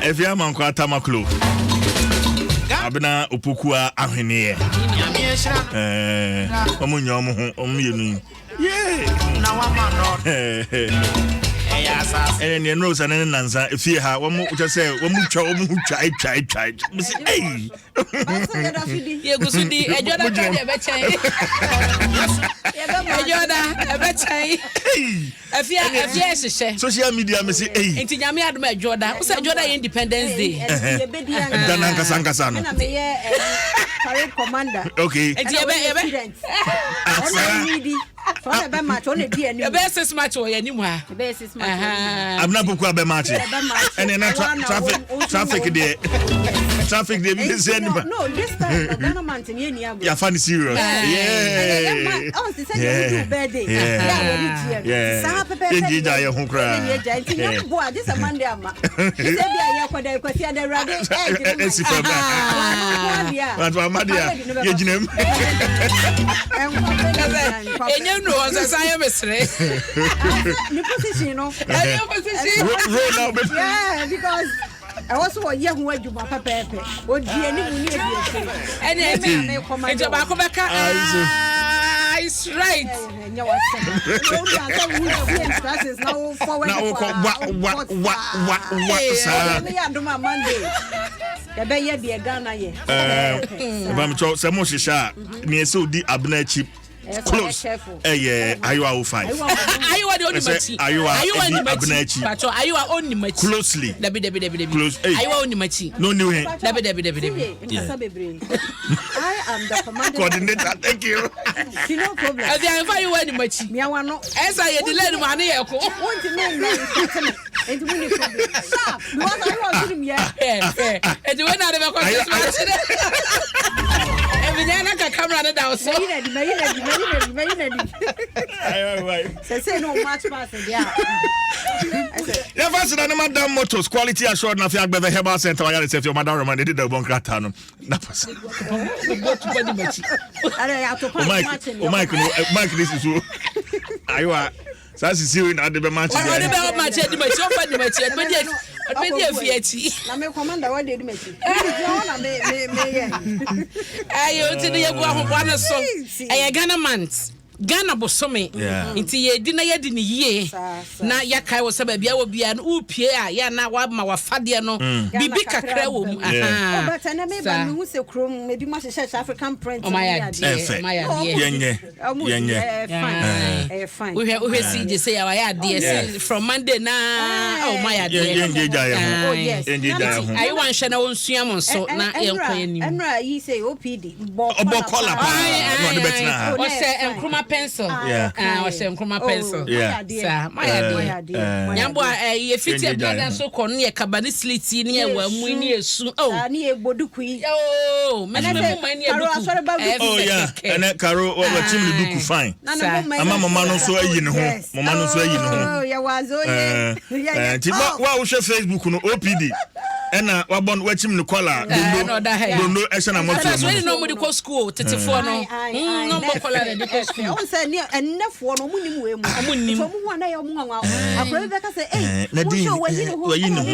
If you am kwa tamaklo. Abena opukua ahwene. Omunyo omu yeah. Na wa man no. And you know, and then answer if you have one more just say, one more try. Hey, you go to the social media, Miss A. And Yami Adom Jordan, who said Jordan Independence Day. Commander. Okay. For the match only be a best match or anymore. I'm not book up a match. And then traffic there. Traffic there. No, this time Ghana mountain in yeah, funny serious. Yeah. Oh, this is birthday. Yeah. This a Monday. Yeah, because I also a young way to my papa. What do you need? And it's right. Close. Ayua 05. Ayua the only machi. Ayua machi. Pacho Ayua only machi. Closely. Debi. Close. Ayua only machi. No new hen. Debi. I am the commander. Coordinator. Thank you. No problem. I am you only machi. Me I want no. As I delay money. Want to make and to win problem. Stop. What I want to me. And when I never camera down. So say no much pass yeah. Yeah, first na madam motors quality assured na fiag be the herbal center where you say your madam roman did the bonkrata no. Na pass. Mike this is so. Aywa. So as you in the match. I the match the match of the match. Na me commander what did match. Ayo ti dey go ahobana so. Aya Ghana man. Ghana bosome nti ye di na ye di ni yie na ya kai wo se ba bia wo bia no upie a ya na wa ma wa fade no bibi kakra wo mu aha but na me ba me hu se krom me bi ma hye African print my yenye fine we see je say ya ya de from Monday na oh my ade oh yes I wan hye na wonsua mo so na yenkoye ni Emra yi say OPD obokola pa no de betina o se enkroma pencil o se enkroma pencil sa my ade nyambo ye fiti brother so kon ne kabani sliti ne wa mu ne esu oh ne eboduku yi oh me mu man ne eboduku oh yeah ene karo o wa team ne duku fine ama mama no so ayi ne ho oh ya wazo ye ti wa wo hwe Facebook no OPD ena wabon wachim ne kola dondo esha moto so no mu di school 34 no mo kola de ko school on say ne ennefo no mu nim we mu so mu ho na ya mu nwa akoro be ka say eh wo wayi ne ho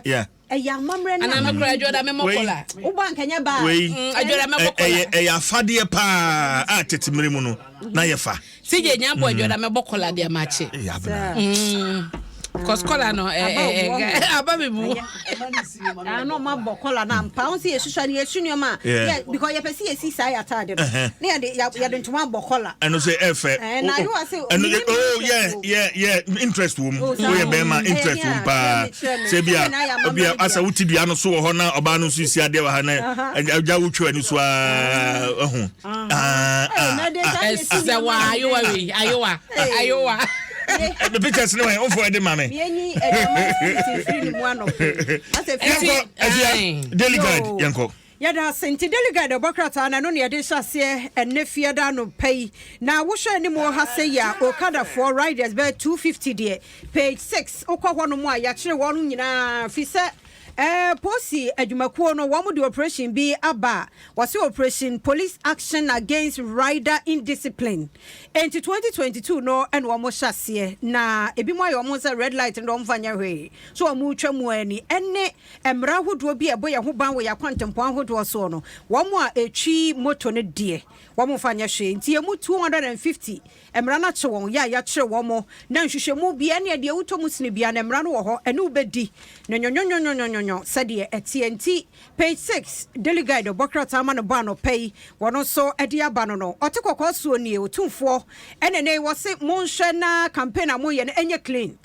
yeah ya mamre na ana makra ajoda me mokola wo ban kanya ba ajoda me mokola ya fade pa a tetimire mu no na ye fa sije nyambo ajoda me mokola de mache cause kola no aba bebu no ma bokola na mpa on se yesusa ne yesunyo ma because ye pese ye sisa ya tade no ne ya de ntoma bokola and say efe and I you say oh yeah interest wo mu we be ma interest wo pa se bia asa wutidua no so wo ho na oba no so isi ade wa ha na aja wutwa ani so ho se wa ayowa the pictures no on for the mommy yenyi delegate yanko yada senti delegate obokrata na no ne de hyase enefie da no pay na wo hwe ni mo ha se ya okada for riders be 250 de page 6 okwa ho no mo a ya kire wo no nyina fi se Posi adwumakuo no wo de operation bi aba wase operation police action against rider indiscipline enti 2022 no and wo mo hyase na ebi mo ayo mo say red light ndo mfanya hwe so wo mu twa mu ani ene emra hodo bi ebo ye ho ban wo yakwantempo ahodo so no wo mo a etwi moto ne de wo mo fanya hwe enti emu 250 emra na che won ya che wo mo na nhwehwe mu bi ene de wuto mu sine bia na emra no wo ho ene ubedi nyonyonyonyonyonyo said TNT page 6 daily guide Bokrata man bano pay one so edia banono otekoko so nie otumfo enene wo se monhwe na campaign amoye na enye clean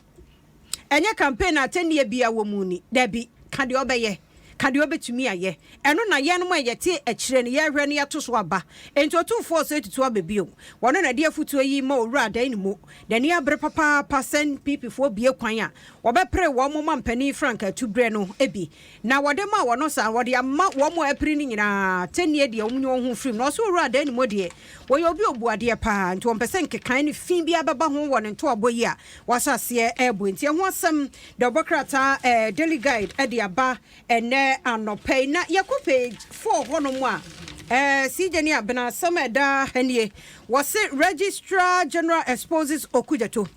enye campaign atenie bia wo muni dabi kade obeye kade obetumi aye eno na ye no mo yete akire ne ye hwe ne yato so aba enti otumfo so etutu abebio wono na de afutu yi ma owura dan ni mo de ne abre papa percent pp4 bie kwan a wobepre wo mo mampani frank atubre no ebi na wode ma wono sa wode ama wo mo apri ni nyina tenie de omnyo ho frim no so owura dan ni mo de wo yo bi obuade pa nti won pese nkekan ne fin bia baba ho won nto aboyi a wasase ebo nti ho asem de Bokrata daily guide e de aba ene anopay na yakope 4 hono mu a CJ abena sameda hanie was it registrar general exposes Okujeto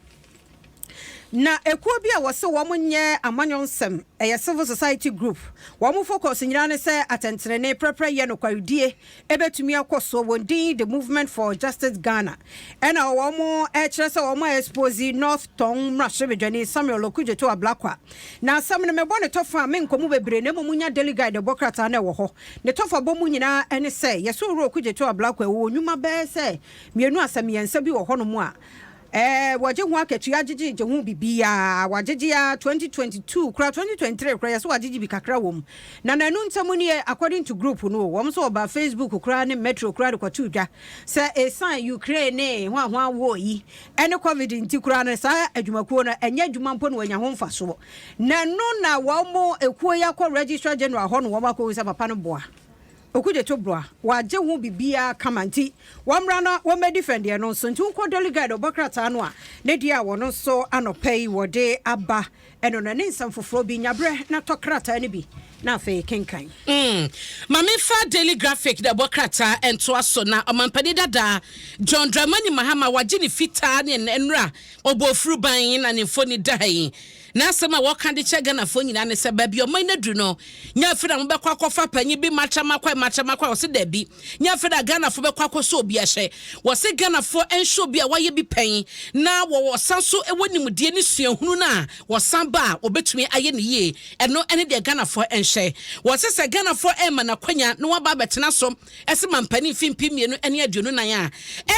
na ekuo bi a wose wo monye Dwaso Nsem civil society group wo mo focus nyina ne se atentrene prepare ye no kwadie ebetumi akoso wondin the movement for justice Ghana ena wo mo kire se wo mo expose North Tong Mrashebedwani Samuel Okujeto ablakwa na sam ne mebo ne tofa me nkomu bebre ne munya delegate de Bokrata na wo ho ne tofa bo mu nyina ene se yeso ro Okujeto ablakwa wo nyuma be se mienu asam yensa bi wo ho no mu a waje ho akatua agigi je ho bibia wajeje ya 2022 kra 2023 kra yaso wajeje bi kakra wom na nanu ntamu ni according to group no wom so ba Facebook kra ne metro kra de kwatu dwa say a sign Ukraine ho wo yi ene covid nti kra ne sa adwumakuo na enya adwuma mpo no wanya ho mfaso nanu na wo ekuo yakọ registrar general ho no wo ba ko sa papa no boa Okujeto bra waje ho bibia kamanti wamra na wo me defend ye no so nti unko delegate Bokrata no a ne dia wono so anopay wode aba eno na ne nsam foforo bi nyabre na tokrata ne bi na fe kenkan mame fa daily graphic de Bokrata ento aso na omampani dada John Dramani Mahama waje ne fita ne enra obofuru ban na ne foni dai na sama waka de chega na fo nyina ne se ba bi o man na dru no nya fira mo be kwa kofa panyi bi machamakwa o se da bi nya fira Ghana fo be kwa koso obi ahye wo se Ghana fo enhyo bi a waye bi pan na wo sanso ewonim de ni suahunu na wo san ba obetumi aye ne ye eno ene de Ghana fo enhye wo se Ghana fo ema na kwanya no wa ba betena so ese mampani fimpi mienu ene aduonu nan a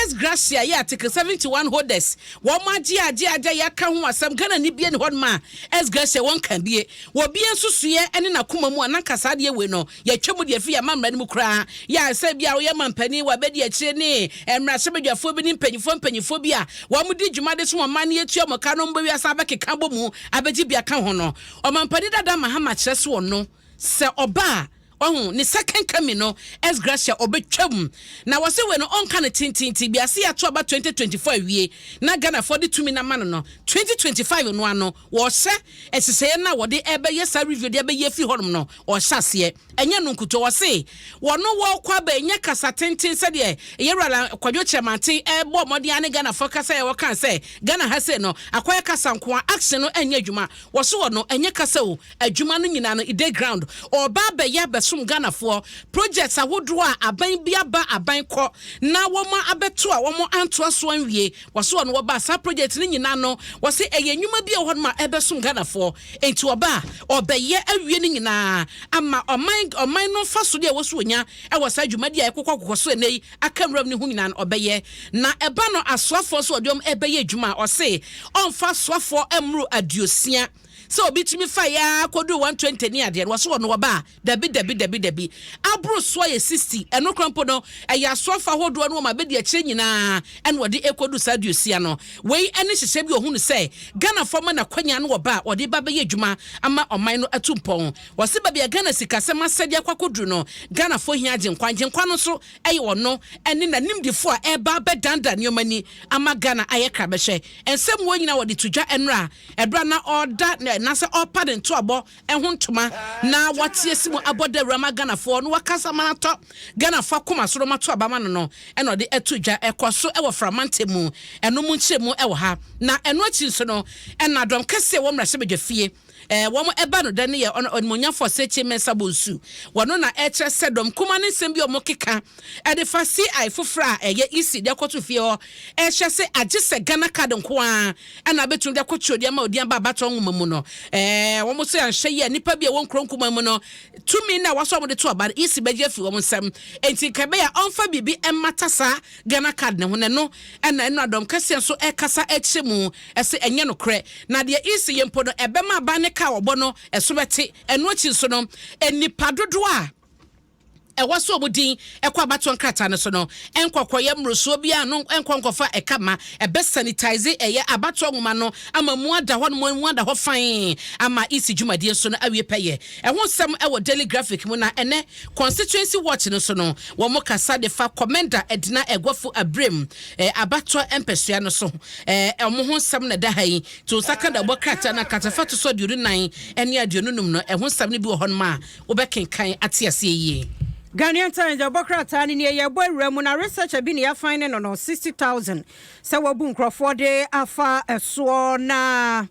es gracia ya article 71 holders wo maji aje ya ka ho asam Ghana ni bie ne hodma es gase won kan bie wo bie nsusuye ene na koma mu anankasa de we no ya twemu de afi ya mamra ne mu kra ya se bia wo ya mampani wa bedi akire ne emra se bedwafo bi ni mpanyifo bi a wo mu di dwuma de so mo man ye tua mo ka no mba wi asa ba keka bo mu abeji bia ka ho no o mampani dada Mahama kire so no se oba ne second coming no es gracia obetwam na wose we no onka ne tintinti bia se ya to aba 2024 wie na Ghana for the 2 na man no 2025 no ano wo se esese na wo de ebe yesa review de ebe ye fi honum no o hyase enye no nkuto wo se wo no wo kwa ba enye kasa tintin se de yewra kwadwo chemante ebo mode ane Ghana for kasa ye wo kan se Ghana ha se no akwaya kasa nko action no enye adwuma wo so wo no enye kasa o adwuma no nyina no ide ground o ba ba ya Ghana for projects awodo a aban bia ba aban kọ na womo abeto a womo anto aso anwie woso no ba sa project ni nyina no wose eye nwuma bia ho ma ebeso Ghana for enti oba obeye awie ni nyina ama oman no fa so de woso onya e wosa dwuma dia ekokọ so nei akamram ni ho nyina no obeye na eba no asoafo so odom ebeye dwuma ose onfa soafo emru adiosia so bitimi fa ya kodu 120 ni ade wo so no ba dabi abro so ye 60 eno krampo no ya so fa hodo no ma be de akire nyina ene wo de ekodu saduosia no wei ene hyehye bi ohunu se Ghana foma na kwanya no wo ba wo de ba be ye dwuma ama oman no atumpon wo se ba bia Ghana sikase masade akwakodru no Ghana fo hia agyenkwa no so eye wo no ene na nimdefo a eba be danda ne omani ama Ghana aye krabehye ensem wo nyina wo de tudwa enra ebra na order na se opa to abo ehun ntoma na watie simu abode rama Ghana fo no wakasa manato Ghana fo koma soro mato abama no e no de etudwa ekoso e wo framante mu eno mu nchemu e wo ha na eno achi so no e na dom kese wo mra sebedwa fie wo mo eba no de ne ye onmonya for sechi mensa bonsu wono na e kire sedom kuma ne nsem bi o mo keka e de fa CI fofra ye isi de koto fie ho e hye se agise Ghana card nko a e na betun de koto de ma odian baba to nwoma mu no wo mo so ya hye ye nipa bi e won kronkuma mu no tumi na waso mo de to aba isi beje fi wo mo nsem enti kebe ya onfa bibi matasa Ghana card ne ho ne no e na eno adom kase so e kasa e kye mu e se enye no kre na de isi ye mpo no ebe ma ba ne ka obo no esobeti eno achi so no enipa dodo a waso obudin ekwa baton krata ne so no enkokoye mroso bia no enkonkofa ekama ebe sanitize eye abato nwuma no ama mu ada ho no mu ada ho fan ama isi dwumadie so no awie peye ehun sam ewo daily graphic mu na ene constituency watch no so no wo mo kasa de fa commander edina egwafo abrem abato empesua no so omo ho sam na da hai to saka da bo krata na katafa to so diuru nan ene aduonunum no ehun sam ne bi wo ho no ma wo bekenkan atiase yi Ghanaian Times Bokrata ni ye boy remu na researcher bi ne ya find no 60,000 se wabu nkrofo de afa eso na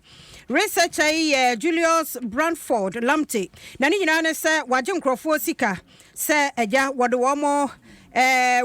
researcher ye Julius Brandford Lamte na ni nyina ne se waje nkrofo sika se eja wode wo mo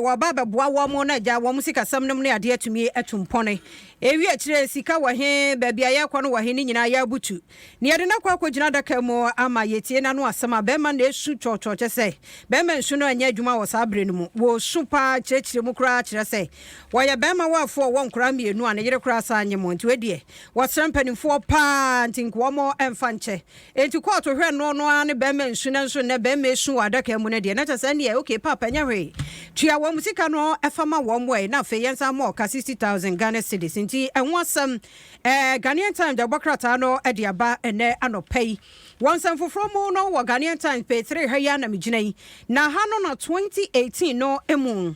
wababa boa wo mo na eja wo mo sika samnum ne ade atumi atumpone ewi akire sika wa he baabi aye kwa no wa he ni nyina ya butu ne yede na kwa gina daka mu ama yetie na no asema be ma na esu chochoche se be ma nsu no anya adwuma wo sabre no mu wo supa chechire mu kra kire se wo ye be ma wafo wo nkra mienu ana yere kra sa anye mo nti wedie wo srampanimfo pa ntinku wo mo emfa nche enti kwa to hwe no no ane be ma nsu na nso ne be ma esu wa daka mu na de na tasa ne okay papa nya hwe tua wo musika no efama wo mo na fe yensa mo ka 60,000 Ghana cedis nti enwasam Ghanaian Times da bokrata no ediaba ene anopai wansam foforo mo no wa Ghanaian Times pay 3 ha ya na mejinai na ha no 2018 no emu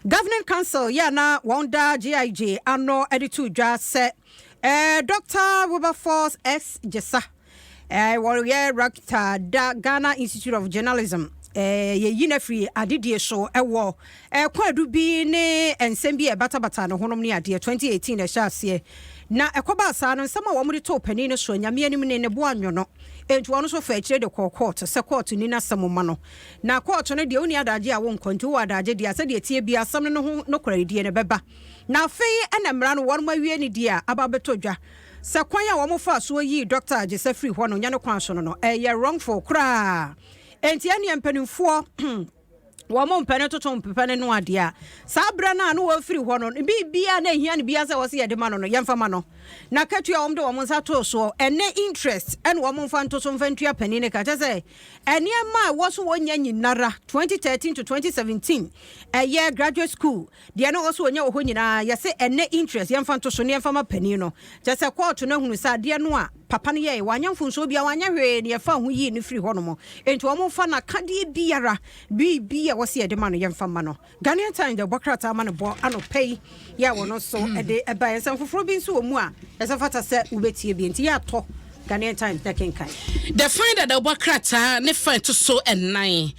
Governing Council ya na wonder GIJ ano editu dwa se Dr. Wilberforce S Jessa warrior rector da Ghana Institute of Journalism ye yina free adidie so ewo kwadu bi ne ensem bi e batabata no honom ne ade 2018 e hyase na ekoba asa no nsema wo mu de to pani ne so nyame anim ne bo anwono entu wono so fa akire de court se court ni na samoma no na court no de oni adaje a won kontu wo adaje de asa de tie bi asam no ho no kwara die ne beba na afei ena mra no won mawie ne die ababeto dwa se kwan a wo mo fa so yi Dr. Ajese free ho no nya no kwan so no wrongful kra enti ane empanimfo wo mo mpane toto mpane no ade a sabra na no wafiri ho no bibia na ehia ne bia se wo se yede ma no no yemfa ma no na katua wo mde wo nsa to so ene interest ene wo mo mfa ntoto mfa ntua pani ne ka tese ene ma wo so wonya nyinara 2013 to 2017 year graduate school de no wo so wonya wo nyina ya se ene interest yemfa ntoto ne yemfa ma pani no tese court no hunu sa de no a papa no ye wanya mfunso bia wanya hwe ne yefa ho yi ne firi ho no mo enti wo mo mfa na kade biara bibia wo se yede ma no yemfa ma no Ghanaian Times de bokrata ma no bo ano pay ya wo no so ede eba yesa foforo bi nso mu a yesa fata se ubetie bi enti ya to Ghanaian Times taking kind. The find that the bokrata ne find to so and nine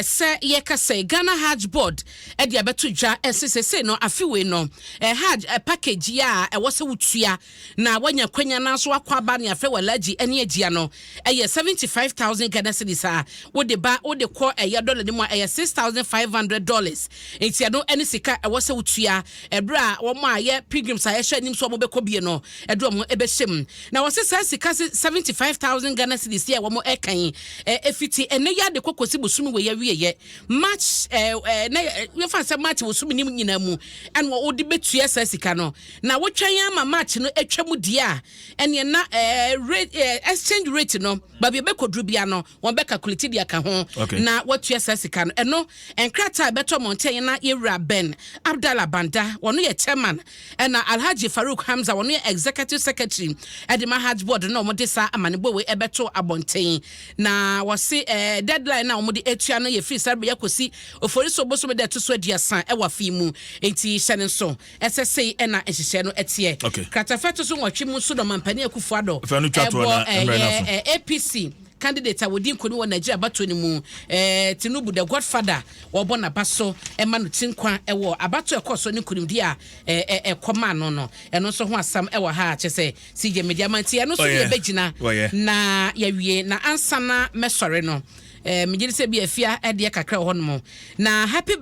say ye ka say Ghana Hajj Board e dia beto dwa say no afiwe no Hajj package ya e wose wutua na wanya kwanya na so akwa ba ne afa walaji ene agia no ye 75,000 Ghana cedis a wo de ba wo de ko $dollar ni mo $6,500 enti no ene sika e wose wutua e bra wo ma ye pilgrims a ye hwa nim so mo bekɔ bie no e do mo e be hyem na wose sika 75,000 Ghana cedis here wo mo ekan efiti ene ya de kokosi bosumi we ya wieye match na we fa say match bosumi nim nyina mu and wo de betua sika no na wo twan ama match no etwa mu dia ene na exchange rate no ba be kodru bia no won be calculate dia ka ho na wo tua sika no eno enkrata beto mountain na Ira Ben Abdallah Banda wono ye chairman na Alhaji Farouk Hamza wono ye executive secretary Adom Hajj Board no omode sa amanebo we ebeto abonten na wose deadline na omode etua no ye free sarbe yakosi oforiso boso me de to so aduasan e wa fi mu enti hyene so SSA na ehihye no etie kratafeto so nwotwe mu so do mampani akufo ado APC candidate awodi nkoni wo Nigeria bato ni mu Tinubu the godfather wo bona baso ema no tinkwa ewo abato ekoso ni kunimdi a ekoma no eno so ho asam ewo ha chese CJ media manti eno so ye begina na yawie na ansa na mesore no mejiri se bi afia ede kakra ho no na happy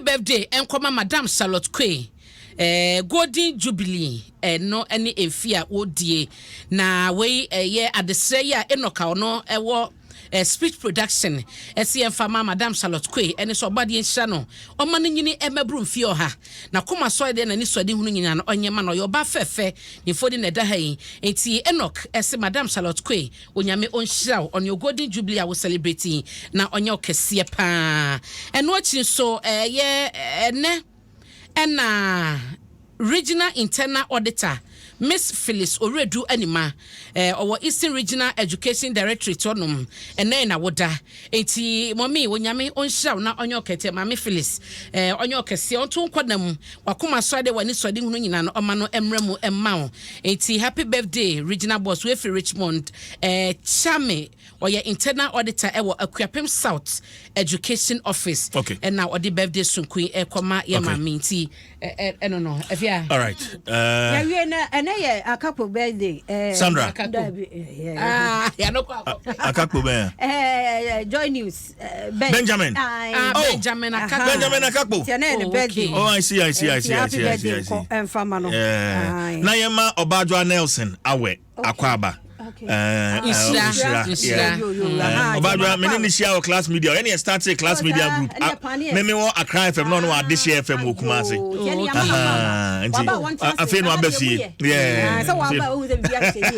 birthday enkoma Madam Charlotte Quay Golden Jubilee no any efia odie na we ye adesre ya enoka ono ewo speech production SCM fama Madam Charlotte Quay ene so obade enhia no oma no nyini emabru mfie oha na koma so de na ni so de hunu nyina no onyema no yoba fefe ni fodi na da hai enti Enoch ese Madam Charlotte Quay onyame onhia on your Golden Jubilee a we celebrating na onye okese pa eno achi so ye ene ena Regional Internal Auditor Miss Phyllis Oredu Anima our Eastern Regional Education Directorate onum ene na woda enti mommy wonyame onhia na onyo kete mama Phyllis onyo kese onto nkwadam wakoma so de wani so de hunu nyina no oma no emremu emma enti happy birthday Regional Boss we for Richmond Chame oya Internal Auditor ewo Akuapem South Education Office and now odi birthday sunkui ekoma ye mama enti no efia all right ya we na a couple birthday Sandra ya no a couple Joy News Benjamin Benjamin Akakpo oh I see na yema Obadwa Nelson awe akwaba Obadwa meni share our class media any start a class media group me wo Accra FM no ade share FM okumase afi no abefie so wa ba wo be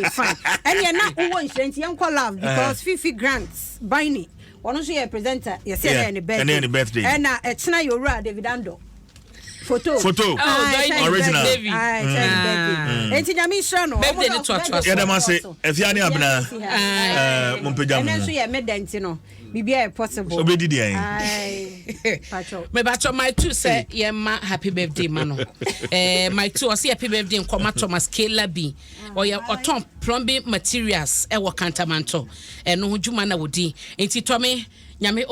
fine and na wo insurance yan call love because Fifi grants bini one so your presenter you say any birthday and na etna yowura David Ando photo original enti nyame hira no birthday ni to ya dem ase efia ni abna mompejam and so ye medent no bibia possible so be didi an me bacho my two say ye ma happy birthday mano my two say happy birthday nkoma Thomas Kelabi or ye oton plumbing materials e wo Kantamanto eno hujuma na wodi enti to me nyame